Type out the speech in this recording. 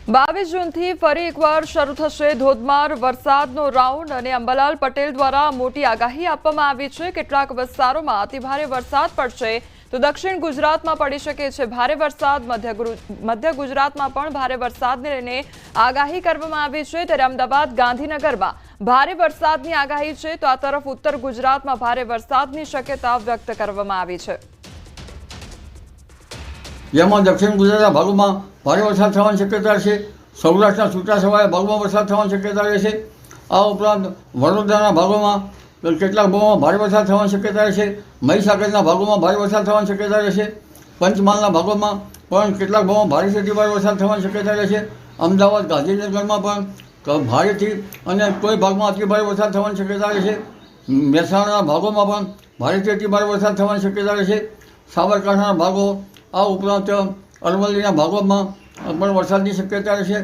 22 જૂનથી ફરી એકવાર શરૂ થશે ધોધમાર વરસાદનો રાઉન્ડ અને અંબાલાલ પટેલ દ્વારા મોટી આગાહી આપવામાં આવી છે। કેટલાક વિસ્તારોમાં અતિભારે વરસાદ પડશે તો દક્ષિણ ગુજરાતમાં પડી શકે છે ભારે વરસાદ। મધ્ય ગુજરાતમાં પણ ભારે વરસાદને લઈને આગાહી કરવામાં આવી છે। ત્યારે અમદાવાદ ગાંધીનગરમાં ભારે વરસાદની આગાહી છે તો આ તરફ ઉત્તર ગુજરાતમાં ભારે વરસાદની શક્યતા વ્યક્ત કરવામાં આવી છે। જેમાં દક્ષિણ ગુજરાતના ભાગોમાં ભારે વરસાદ થવાની શક્યતા છે। સૌરાષ્ટ્રના છૂટાછવાયા ભાગોમાં વરસાદ થવાની શક્યતા રહેશે। આ ઉપરાંત વડોદરાના ભાગોમાં કેટલાક ભાગોમાં ભારે વરસાદ થવાની શક્યતા રહેશે। મહીસાગરના ભાગોમાં ભારે વરસાદ થવાની શક્યતા રહેશે। પંચમહાલના ભાગોમાં પણ કેટલાક ભાગોમાં ભારેથી અતિભારે વરસાદ થવાની શક્યતા રહેશે। અમદાવાદ ગાંધીનગરમાં પણ ભારેથી અને કોઈ ભાગમાં અતિભારે વરસાદ થવાની શક્યતા રહેશે। મહેસાણાના ભાગોમાં પણ ભારેથી અતિભારે વરસાદ થવાની શક્યતા રહેશે। સાબરકાંઠાના ભાગો આ ઉપરાંત અરવલ્લીના ભાગોમાં પણ વરસાદની શક્યતા રહેશે।